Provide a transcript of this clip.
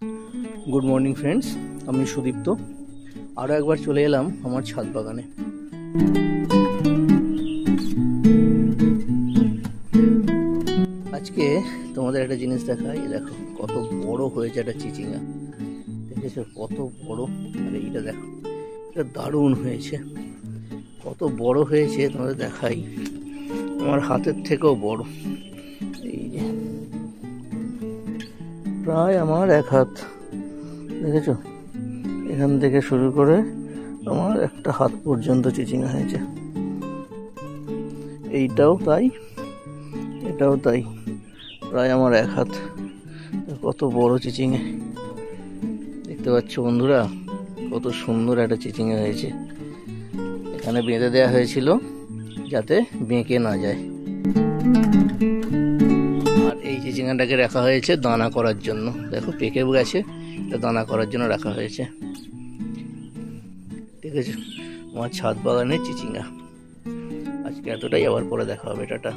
Good morning friends, আমি সুদীপ্ত। আরও একবার চলে এলাম আমার ছাদ বাগানে। আজকে তোমাদের একটা জিনিস দেখাই। দেখো কত বড় হয়েছে একটা চিচিঙ্গা, দেখেছো কত বড়। আর এইটা দেখো, এটা দারুণ হয়েছে, কত বড় হয়েছে তোমাদের দেখাই। আমার হাতের থেকেও বড়, এই যে প্রায় আমার 1 হাত, দেখেছো? এখান থেকে শুরু করে আমার 1 হাত পর্যন্ত চিচিঙ্গা হয়েছে। এইটাও তাই, এটাও তাই, প্রায় আমার 1 হাত। কত বড় চিচিঙ্গা দেখতে পাচ্ছ বন্ধুরা, কত সুন্দর একটা চিচিঙ্গা হয়েছে। এখানে বেঁধে দেওয়া হয়েছিল যাতে বেঁকে না যায়। আর এই চিচিঙ্গাটাকে রাখা হয়েছে দানা করার জন্য। দেখো পেকেও গেছে, এটা দানা করার জন্য রাখা হয়েছে। ঠিক আছে, আমার ছাদ বাগানের চিচিঙ্গা। আজকে এতটাই, আবার পরে দেখা হবে, টাটা।